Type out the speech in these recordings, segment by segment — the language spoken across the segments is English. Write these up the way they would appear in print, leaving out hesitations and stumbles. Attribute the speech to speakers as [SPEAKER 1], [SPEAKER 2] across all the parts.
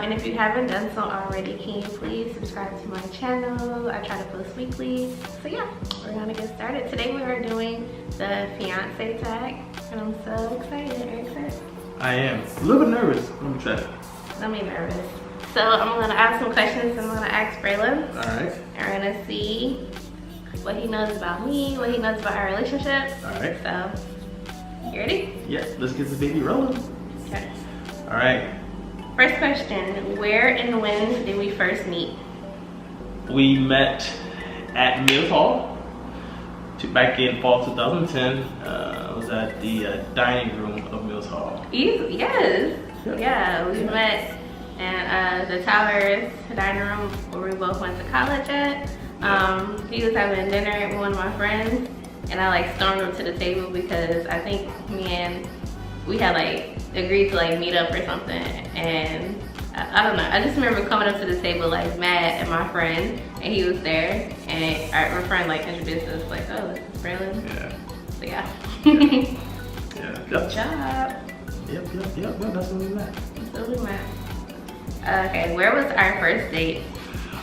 [SPEAKER 1] And if you haven't done so already, can you please subscribe to my channel? I try to post weekly. So yeah, we're gonna get started. Today we are doing the fiance tag, and I'm so excited. Are you excited?
[SPEAKER 2] I am. A little bit nervous. I'm excited.
[SPEAKER 1] Don't be nervous. So I'm gonna ask some questions. I'm gonna ask Braylon.
[SPEAKER 2] Alright.
[SPEAKER 1] And we're gonna see what he knows about me, what he knows about our relationship.
[SPEAKER 2] Alright.
[SPEAKER 1] So, you ready?
[SPEAKER 2] Yeah, let's get this baby rolling.
[SPEAKER 1] Okay.
[SPEAKER 2] Alright.
[SPEAKER 1] First question, where and when did we first meet?
[SPEAKER 2] We met at Mills Hall back in fall 2010. I was at the dining room of Mills Hall.
[SPEAKER 1] Yes. Yeah, we met in the Towers dining room where we both went to college at. He was having dinner with one of my friends, and I like stormed up to the table because I think we had like agreed to like meet up or something, and I don't know. I just remember coming up to the table like mad at my friend, and he was there, and my friend like introduced us like, oh, this is Braylon.
[SPEAKER 2] Yeah.
[SPEAKER 1] So yeah.
[SPEAKER 2] Yeah.
[SPEAKER 1] Good job.
[SPEAKER 2] Yep. Well, that's when we met.
[SPEAKER 1] So we met. Okay, where was our first date?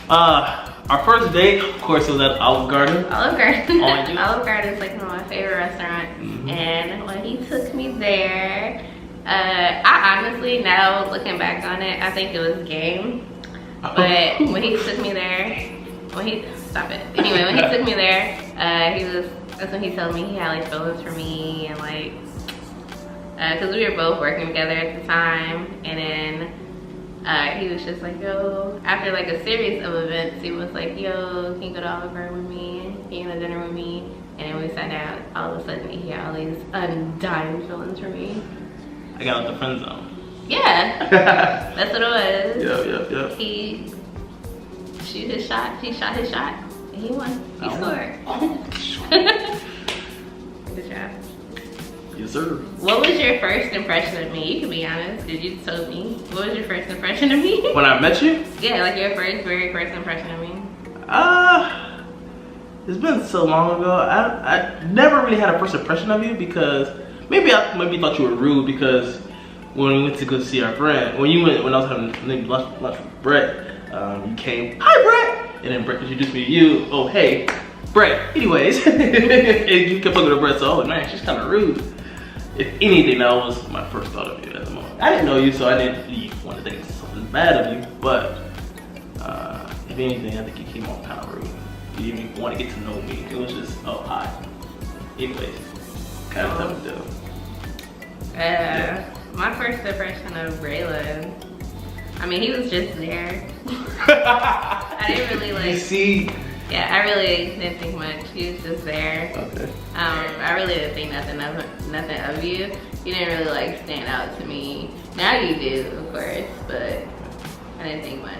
[SPEAKER 2] Our first date, of course, was at Olive Garden.
[SPEAKER 1] Olive Garden.
[SPEAKER 2] Oh,
[SPEAKER 1] Olive Garden is like one of my favorite restaurants. And when he took me there, I honestly, now looking back on it, I think it was game. But when he took me there, stop it. Anyway, when he took me there, that's when he told me he had like feelings for me, and like, cause we were both working together at the time, and then he was just like, yo, after like a series of events, he was like, yo, can you go to Olive Garden with me? Can you go to dinner with me? And then we sat down, all of a sudden he had all these undying feelings for me.
[SPEAKER 2] I got out the friend zone.
[SPEAKER 1] Yeah, that's what it was.
[SPEAKER 2] Yep.
[SPEAKER 1] He shot his shot, and he won. He scored. Good job.
[SPEAKER 2] Yes, sir.
[SPEAKER 1] What was your first impression of me? You can be honest, because you told me. What was your first impression of me?
[SPEAKER 2] When I met you?
[SPEAKER 1] Yeah, like your very first impression of me.
[SPEAKER 2] It's been so long ago. I never really had a first impression of you because maybe I thought you were rude because when we went to go see our friend, when I was having lunch with Brett, you came, hi Brett, and then Brett introduced me to you. Oh hey, Brett. Anyways, and you kept looking at Brett, so oh man, she's kind of rude. If anything, that was my first thought of you at the moment. I didn't know you, so I didn't really want to think something bad of you, but if anything, I think you came off kind of rude. You didn't even want to get to know me. It was just, oh, hi. Anyways, kind of tough to do.
[SPEAKER 1] My first impression of Braylon, I mean, he was just there. I didn't really like.
[SPEAKER 2] You see?
[SPEAKER 1] Yeah, I really didn't think much. He was just there.
[SPEAKER 2] Okay.
[SPEAKER 1] I really didn't think nothing of you. You didn't really like stand out to me. Now you do, of course, but I didn't think much.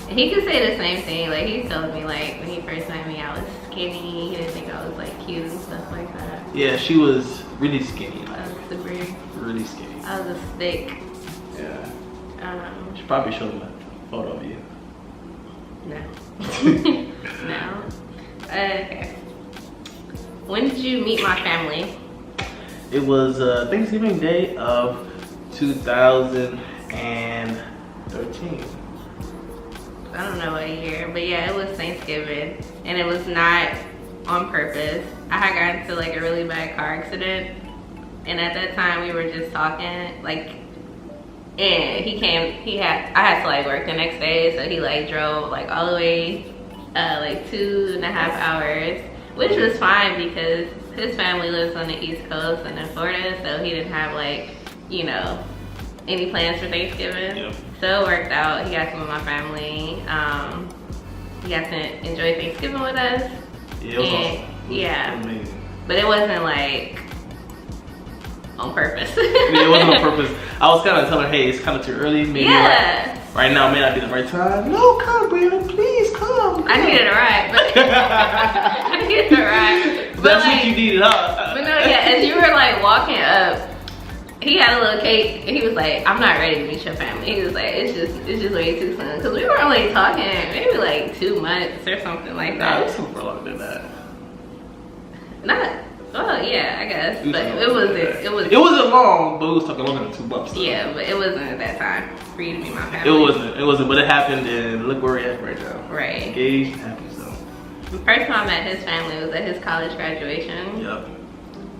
[SPEAKER 1] And he could say the same thing. Like he told me, like when he first met me, I was skinny. He didn't think I was like cute and stuff like that.
[SPEAKER 2] Yeah, she was really skinny.
[SPEAKER 1] I was super.
[SPEAKER 2] Really skinny.
[SPEAKER 1] I was a stick.
[SPEAKER 2] Yeah. She probably showed him a photo of you.
[SPEAKER 1] No. No. Okay. When did you meet my family?
[SPEAKER 2] It was Thanksgiving Day of 2013.
[SPEAKER 1] I don't know what year, but yeah, it was Thanksgiving, and it was not on purpose. I had gotten into like a really bad car accident, and at that time we were just talking, like, and I had to like work the next day, so he like drove like all the way like 2.5 hours, which was fine because his family lives on the East Coast and in Florida, so he didn't have like, you know, any plans for Thanksgiving.
[SPEAKER 2] Yep.
[SPEAKER 1] So it worked out. He got to with my family. He got to enjoy Thanksgiving with us.
[SPEAKER 2] Yeah, it was awesome.
[SPEAKER 1] Yeah.
[SPEAKER 2] Amazing.
[SPEAKER 1] But it wasn't like on purpose.
[SPEAKER 2] Yeah, it wasn't on purpose. I was kind of telling her, hey, it's kind of too early. Maybe right now may not be the right time. No, come, Braylon, please come.
[SPEAKER 1] I needed a ride, but I needed a ride. But
[SPEAKER 2] that's
[SPEAKER 1] like,
[SPEAKER 2] what you needed, huh?
[SPEAKER 1] But no, yeah, as you were like walking up, he had a little cake, and he was like, I'm not ready to meet your family. He was like, it's just way too soon. Because we were only talking maybe like 2 months or something like that.
[SPEAKER 2] Nah, it was super longer than that.
[SPEAKER 1] Not, Oh yeah, I guess.
[SPEAKER 2] It was
[SPEAKER 1] But
[SPEAKER 2] taking
[SPEAKER 1] it
[SPEAKER 2] longer
[SPEAKER 1] wasn't.
[SPEAKER 2] than that.
[SPEAKER 1] It was.
[SPEAKER 2] It wasn't long, but it was taking longer than 2 months. Though.
[SPEAKER 1] Yeah, but it wasn't at that time for you to be my family.
[SPEAKER 2] It wasn't. It wasn't. But it happened, and look where we're at right now.
[SPEAKER 1] Right.
[SPEAKER 2] Engaged, happy, so.
[SPEAKER 1] The first time I met his family was at his college graduation.
[SPEAKER 2] Yep.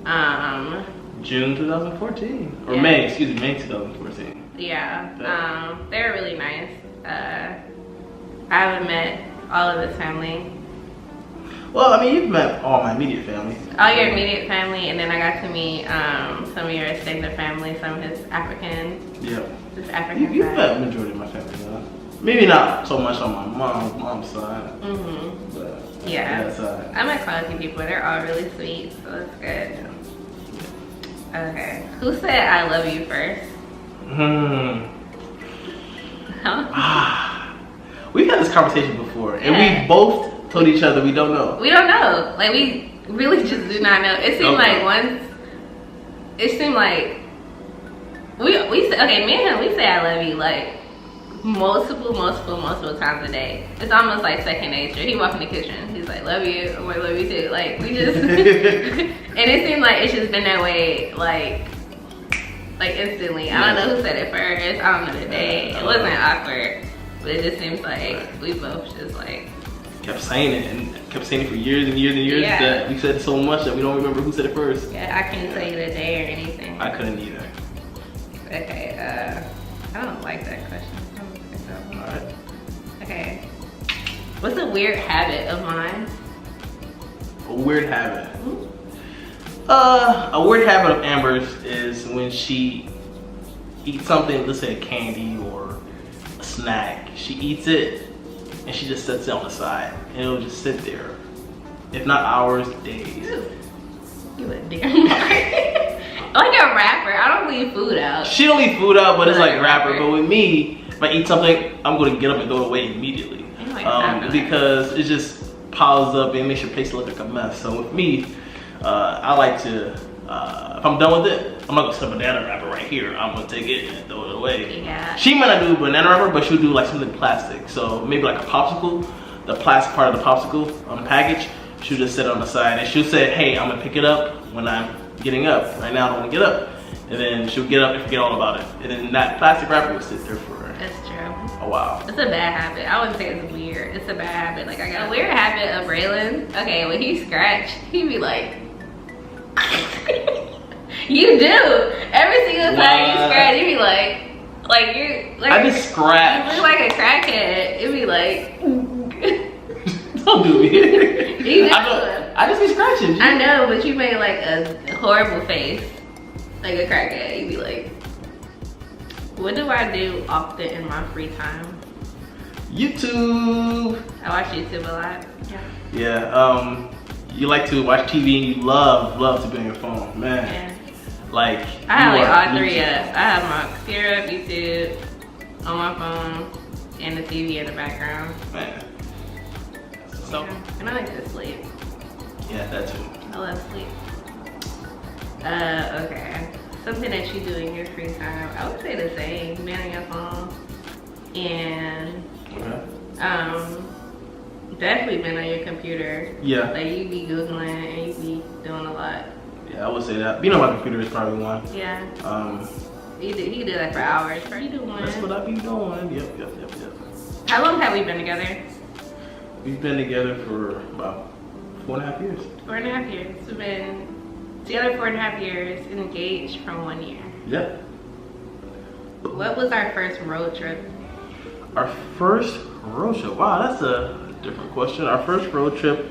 [SPEAKER 1] Um.
[SPEAKER 2] June 2014, or
[SPEAKER 1] Yeah.
[SPEAKER 2] May. Excuse me, May 2014.
[SPEAKER 1] Yeah. They're really nice. I haven't met all of his family.
[SPEAKER 2] Well, I mean, you've met all my immediate family.
[SPEAKER 1] All your immediate family, and then I got to meet some of your extended family, some of his African.
[SPEAKER 2] Yeah.
[SPEAKER 1] His African
[SPEAKER 2] You've
[SPEAKER 1] side.
[SPEAKER 2] met majority of my family, though. Maybe not so much on my mom's side. But
[SPEAKER 1] Yeah.
[SPEAKER 2] that side.
[SPEAKER 1] I met quite a few people. They're all really sweet, so that's good. Okay. Who said I love you first? Huh?
[SPEAKER 2] We've had this conversation before, and
[SPEAKER 1] Yeah.
[SPEAKER 2] we both told each other we don't know.
[SPEAKER 1] We don't know. Like, we really just do not know. It seemed
[SPEAKER 2] Okay.
[SPEAKER 1] like once, it seemed like, we say, okay, me and him, we say I love you like multiple times a day. It's almost like second nature. He walks in the kitchen, he's like, love you, I'm like, love you too. Like, we just, and it seemed like it's just been that way, like instantly. I don't know who said it first, I don't know the day. It wasn't awkward, but it just seems like we both just like,
[SPEAKER 2] Kept saying it and kept saying it for years and years and years
[SPEAKER 1] Yeah.
[SPEAKER 2] that we said it so much that we don't remember who said it first.
[SPEAKER 1] yeah, I can't tell you the day or anything.
[SPEAKER 2] I couldn't either.
[SPEAKER 1] Okay, I don't like that question.
[SPEAKER 2] Alright.
[SPEAKER 1] Okay. What's a weird habit of mine?
[SPEAKER 2] A weird habit. A weird habit of Amber's is when she eats something, let's say a candy or a snack, she eats it and she just sets it on the side and it'll just sit there. If not hours, days.
[SPEAKER 1] You a damn like a rapper. I don't leave food out.
[SPEAKER 2] She don't leave food out, but it's
[SPEAKER 1] Like
[SPEAKER 2] like
[SPEAKER 1] a
[SPEAKER 2] rapper.
[SPEAKER 1] rapper.
[SPEAKER 2] But with me, if I eat something, I'm gonna get up and throw it away immediately.
[SPEAKER 1] Oh my God.
[SPEAKER 2] Because it just piles up and makes your place look like a mess. So with me, I like to, if I'm done with it, I'm not gonna set a banana wrapper right here. I'm gonna take it and throw it away.
[SPEAKER 1] Yeah.
[SPEAKER 2] She might not do a banana wrapper, but she'll do like something plastic. So maybe like a popsicle, the plastic part of the popsicle package, she'll just set it on the side and she'll say, hey, I'm gonna pick it up when I'm getting up. Right now I don't wanna get up. And then she'll get up and forget all about it. And then that plastic wrapper will sit there for
[SPEAKER 1] That's true.
[SPEAKER 2] a while.
[SPEAKER 1] It's a bad habit. I wouldn't say it's weird. It's a bad habit. Like, I got a weird habit of Braylon. Okay, when he scratched, he'd be like, you do. Every single time you scratch, he'd be like you're like,
[SPEAKER 2] I just scratch.
[SPEAKER 1] you look like a crackhead. It'd be like,
[SPEAKER 2] Don't do me.
[SPEAKER 1] You
[SPEAKER 2] I just be scratching.
[SPEAKER 1] I know, but you made like a horrible face, like a crackhead. You'd be like, what do I do often in my free time?
[SPEAKER 2] YouTube.
[SPEAKER 1] I watch YouTube a lot. Yeah.
[SPEAKER 2] Yeah. You like to watch TV and you love to be on your phone, man.
[SPEAKER 1] Yeah.
[SPEAKER 2] Like
[SPEAKER 1] I have
[SPEAKER 2] you
[SPEAKER 1] like
[SPEAKER 2] are
[SPEAKER 1] all three
[SPEAKER 2] YouTube.
[SPEAKER 1] up. I have my computer up, YouTube, on my phone, and the TV in the background.
[SPEAKER 2] Man. So
[SPEAKER 1] Yeah. And I like to sleep.
[SPEAKER 2] yeah, that too.
[SPEAKER 1] I love sleep. Okay. Something that you do in your free time. I would say the same. Being on your phone. And
[SPEAKER 2] Okay.
[SPEAKER 1] definitely been on your computer.
[SPEAKER 2] Yeah.
[SPEAKER 1] Like you be Googling and you be doing a lot.
[SPEAKER 2] Yeah, I would say that. Being on my computer is probably one.
[SPEAKER 1] Yeah.
[SPEAKER 2] Um,
[SPEAKER 1] You can do that for hours. You do one.
[SPEAKER 2] that's what I be doing. Yep.
[SPEAKER 1] How long have we been together?
[SPEAKER 2] We've been together for about 4.5 years.
[SPEAKER 1] 4.5 years. We've been together 4.5 years, engaged for 1 year.
[SPEAKER 2] Yep.
[SPEAKER 1] What was our first road trip?
[SPEAKER 2] Our first road trip. Wow, that's a different question. Our first road trip,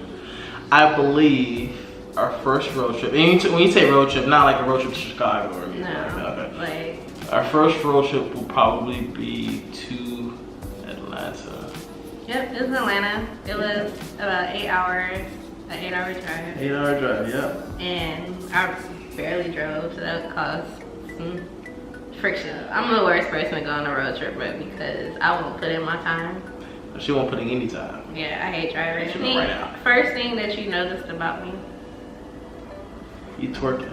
[SPEAKER 2] I believe, our first road trip. And when you say road trip, not like a road trip to Chicago or anything like that. Okay.
[SPEAKER 1] Like,
[SPEAKER 2] Our first road trip will probably be to Atlanta.
[SPEAKER 1] yep, it was Atlanta. It was about 8 hours, an 8-hour drive.
[SPEAKER 2] 8-hour drive, yeah.
[SPEAKER 1] And I barely drove, so that caused some friction. I'm the worst person to go on a road trip with because I won't put in my time.
[SPEAKER 2] She won't put in any time.
[SPEAKER 1] Yeah, I hate driving.
[SPEAKER 2] She won't right now.
[SPEAKER 1] First thing that you noticed about me?
[SPEAKER 2] You twerking.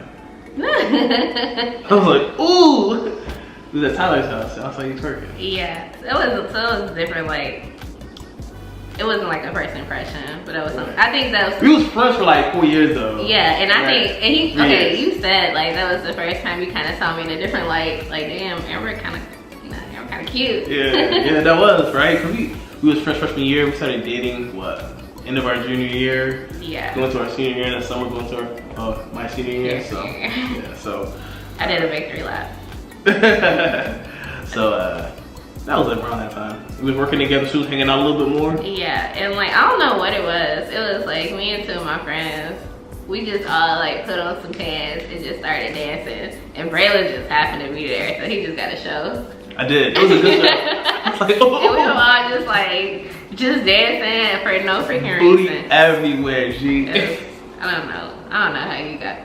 [SPEAKER 2] I was like, ooh! It was at Tyler's house. I was like, you twerking.
[SPEAKER 1] Yeah, it was different. Like, it wasn't like a first impression, but that was something. I think that was.
[SPEAKER 2] We was friends for like 4 years though.
[SPEAKER 1] Yeah, and I think, and he, okay,
[SPEAKER 2] Yes.
[SPEAKER 1] you said like that was the first time you kind of saw me in a different light. Like, damn, Amber kind of, you know, Amber kind of cute.
[SPEAKER 2] Yeah, that was right. Cause we was friends freshman year. We started dating end of our junior year.
[SPEAKER 1] Yeah.
[SPEAKER 2] Going to our senior year, and the summer going to our my senior year. So yeah, so
[SPEAKER 1] I did a victory lap.
[SPEAKER 2] so that was around that time. We was working together. She was hanging out a little bit more.
[SPEAKER 1] Yeah, and like I don't know what it was. It was like me and two of my friends. We just all like put on some pants and just started dancing. And Braylon just happened to be there, so he just got a show.
[SPEAKER 2] I did. It was a good show. I was like, oh.
[SPEAKER 1] And we were all just like dancing for no freaking
[SPEAKER 2] Booty
[SPEAKER 1] reason.
[SPEAKER 2] everywhere, G.
[SPEAKER 1] I don't know how you got.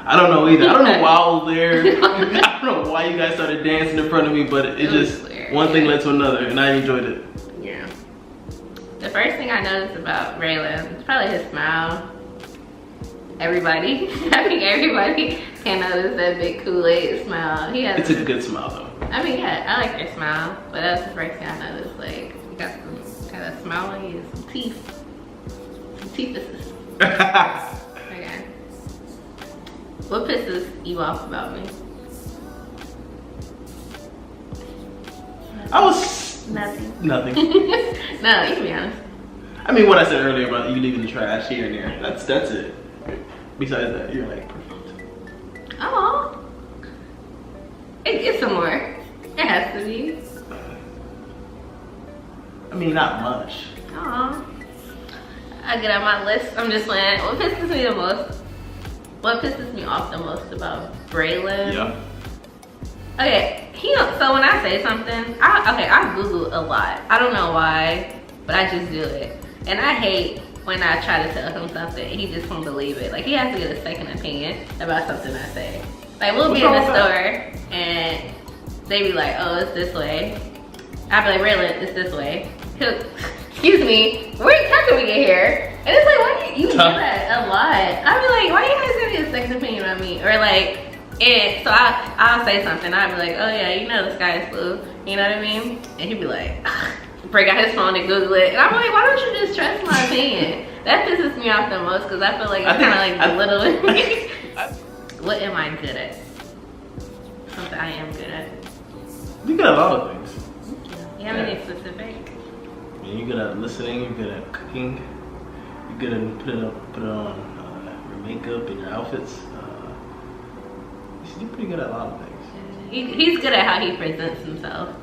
[SPEAKER 2] I don't know either. I don't know why I was there. I don't know why you guys started dancing in front of me, but it just
[SPEAKER 1] weird.
[SPEAKER 2] one thing led to another, and I enjoyed it.
[SPEAKER 1] Yeah. The first thing I noticed about Braylon is probably his smile. Everybody, I think everybody can notice that big Kool-Aid smile. He has.
[SPEAKER 2] It's a good smile though.
[SPEAKER 1] I mean, yeah, I like your smile, but that was the first thing I noticed. Like, you got a smile on you, some teeth, some teethuses. Okay. What pisses you off about me?
[SPEAKER 2] I was
[SPEAKER 1] Nothing.
[SPEAKER 2] nothing.
[SPEAKER 1] No, you can be honest.
[SPEAKER 2] I mean, what I said earlier about you leaving the trash here and there. That's it. Besides that, you're like perfect.
[SPEAKER 1] Oh, it gets some more. It has to be.
[SPEAKER 2] I mean, not much.
[SPEAKER 1] Aw. I get on my list. I'm just playing. What pisses me the most? What pisses me off the most about Braylon?
[SPEAKER 2] Yeah.
[SPEAKER 1] Okay, so when I say something, I Google a lot. I don't know why, but I just do it. And I hate when I try to tell him something and he just won't believe it. Like, he has to get a second opinion about something I say. Like, we'll be in the store and they be like, oh, it's this way. I'll be like, really, it's this way. He'll, excuse me, how can we get here? And it's like, why do you do that a lot? I'll be like, why you guys gonna get a second opinion on me? Or like, and so I'll say something. I'll be like, oh yeah, you know the sky is blue. You know what I mean? And he'd be like, break out his phone and Google it. And I'm like, why don't you just trust my opinion? That pisses me off the most because I feel like it's kind of like belittling me. What am I good at? Something I am good at.
[SPEAKER 2] You good at a lot of things.
[SPEAKER 1] You have any specific?
[SPEAKER 2] Yeah, you're good at listening. You're good at cooking. You're good at putting on your makeup and your outfits. You're pretty good at a lot of things.
[SPEAKER 1] He's good at how he presents himself.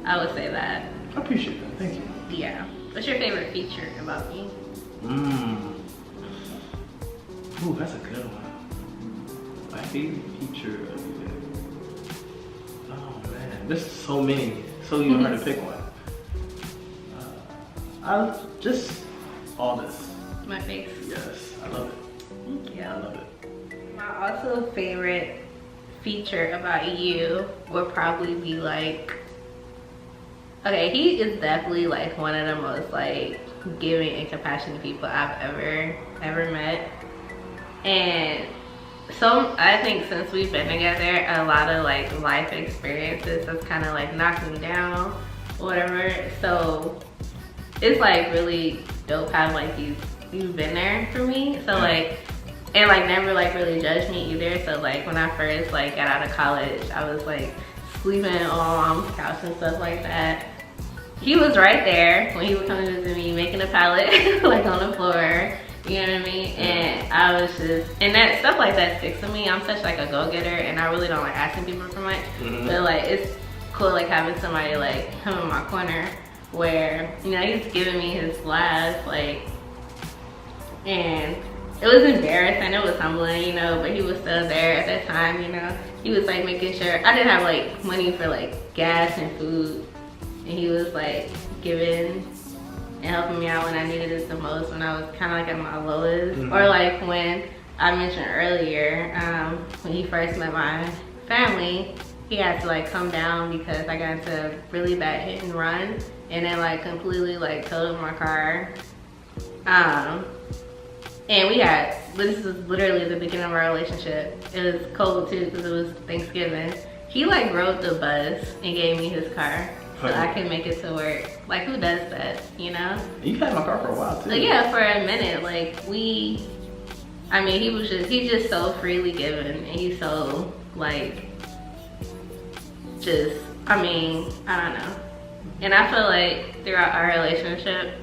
[SPEAKER 1] I would say that.
[SPEAKER 2] I appreciate that. Thank you.
[SPEAKER 1] Yeah. What's your favorite feature about me?
[SPEAKER 2] Ooh, that's a good one. My favorite feature of you. Oh man, there's so many. So even hard to pick one. I just all this.
[SPEAKER 1] My face.
[SPEAKER 2] Yes, I love it.
[SPEAKER 1] Yeah.
[SPEAKER 2] I love it.
[SPEAKER 1] My also favorite feature about you would probably be like, okay, he is definitely like one of the most like giving and compassionate people I've ever met. And so I think since we've been together, a lot of like life experiences have kind of like knocked me down, whatever. So it's like really dope how like you've been there for me. So like, and like never like really judged me either. So like when I first like got out of college, I was like sleeping on mom's couch and stuff like that. He was right there when he would come to visit me, making a pallet like on the floor. You know what I mean? And I was just, and that stuff like that sticks with me. I'm such like a go-getter and I really don't like asking people for much. But like it's cool like having somebody like him in my corner where, you know, he's giving me his last like, and it was embarrassing, it was humbling, you know, but he was still there at that time, you know. He was like making sure, I didn't have like money for like gas and food. And he was like giving and helping me out when I needed it the most, when I was kind of like at my lowest. Or like when I mentioned earlier, when he first met my family, he had to like come down because I got into a really bad hit and run and then like completely like totaled my car. And we had, this was literally the beginning of our relationship. It was cold too because it was Thanksgiving. He like rode the bus and gave me his car. so I can make it to work. Like, who does that, you know?
[SPEAKER 2] You had my car for a while too.
[SPEAKER 1] Like, yeah, for a minute. Like, I mean, he's just so freely given, and he's so, like, just, I mean, I don't know. And I feel like throughout our relationship,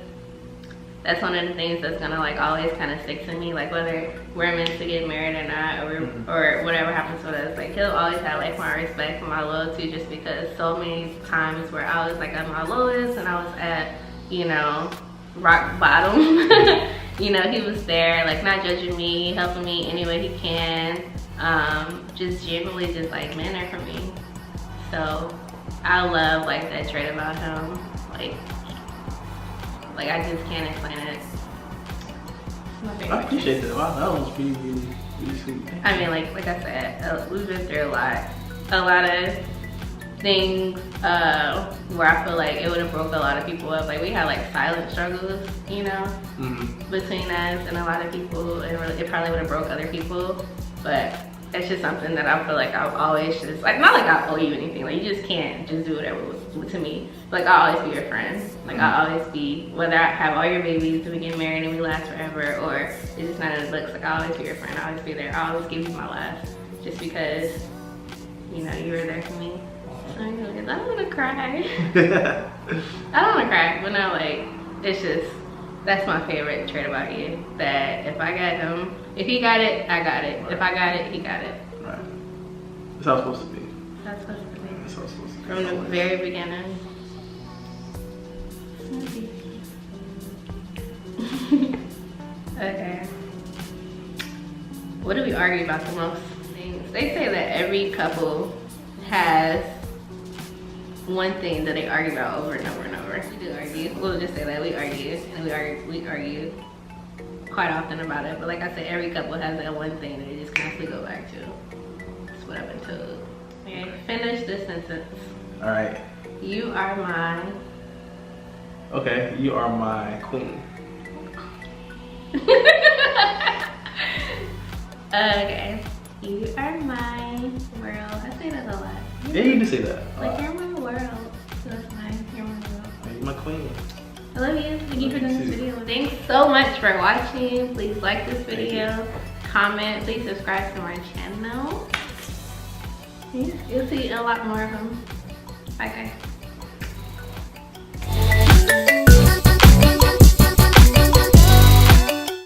[SPEAKER 1] that's one of the things that's gonna like always kind of stick to me. Like, whether we're meant to get married or not, or whatever happens with us, like, he'll always have like my respect and my loyalty, just because so many times where I was like at my lowest and I was at, you know, rock bottom, you know, he was there, like, not judging me, helping me any way he can, just genuinely just like men there for me. So I love like that trait about him. Like I just can't explain it.
[SPEAKER 2] I appreciate that. Wow, that was really sweet.
[SPEAKER 1] I mean, like I said, we've been through a lot of things where I feel like it would have broke a lot of people up. Like, we had like silent struggles, you know, between us and a lot of people, and it probably would have broke other people. But it's just something that I feel like I've always just, like, not like I owe you anything, like, you just can't just do whatever to me. Like, I'll always be your friend. Like, I'll always be, whether I have all your babies and we get married and we last forever, or it's just not in the books, like, I'll always be your friend. I'll always be there. I'll always give you my last, just because, you know, you were there for me. So I don't want to cry. I don't want to cry, but no, like, it's just, that's my favorite trait about you. That if I got him, if he got it, I got it. Right. If I got it, he got it.
[SPEAKER 2] Right. That's how it's supposed to be.
[SPEAKER 1] That's supposed to be.
[SPEAKER 2] That's how it's supposed to be.
[SPEAKER 1] From the very beginning. Okay. What do we argue about the most things? They say that every couple has one thing that they argue about over and over and over. We do argue. We'll just say that we argue, and we argue quite often about it. But like I said, every couple has that one thing that they just constantly go back to. That's what I've been told. Okay, finish this sentence.
[SPEAKER 2] All right.
[SPEAKER 1] You are my.
[SPEAKER 2] Okay, you are my queen.
[SPEAKER 1] Okay. You are my world. I say that a lot.
[SPEAKER 2] Yeah, you do say that.
[SPEAKER 1] Like, you're my world. So that's nice. You're my world.
[SPEAKER 2] You're my queen.
[SPEAKER 1] I love you. Thank you for doing this video. Thanks so much for watching. Please like this video. Comment. Please subscribe to my channel. Yeah, you'll see a lot more of them. Bye, guys.